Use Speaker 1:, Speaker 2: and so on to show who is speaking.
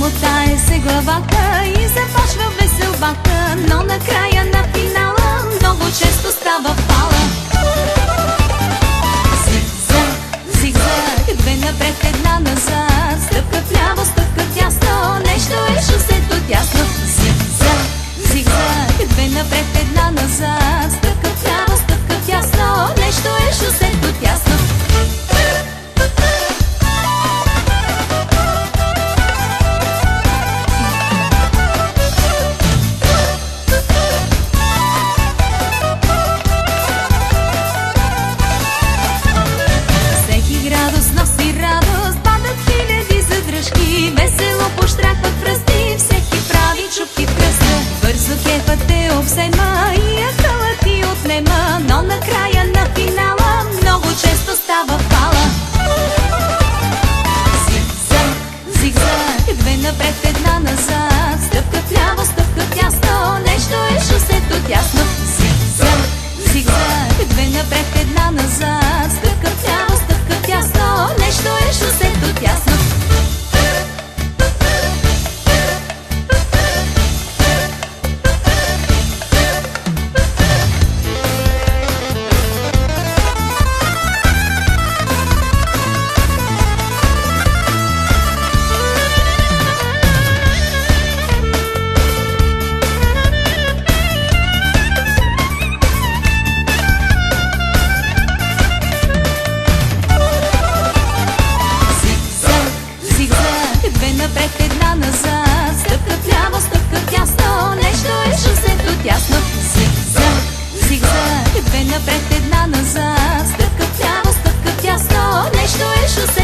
Speaker 1: мотае се главата и започва веселбата, но накрая на финала много често става фала. Зигзаг, зигзаг, две напред, една назад, стъпка вляво, стъпка вдясно, нещо е шосето тясно. Зигзаг, зигзаг, две напред, една назад, стъпка вляво, стъпка вдясно, нещо е шосето тясно. Носи радост, падат хиляди задръжки, весело пощракват пръсти, всеки прави чупки в кръста. Бързо кефът те обзема и акълът ти отнема, но накрая на финала много често става фала. Зигзаг, зигзаг, две напред, една назад, стъпка вляво, стъпка вдясно, нещо е шосето тясно. Зигзаг, зигзаг, две напред, една назад, стъпка вляво, стъпка вдясно, нещо е шосето тясно. Напред, една назад, стъпка вляво, стъпка вдясно, нещо е шосето тясно. Зигзаг, зигзаг, две напред, една назад, стъпка вляво, стъпка вдясно, нещо е шосето.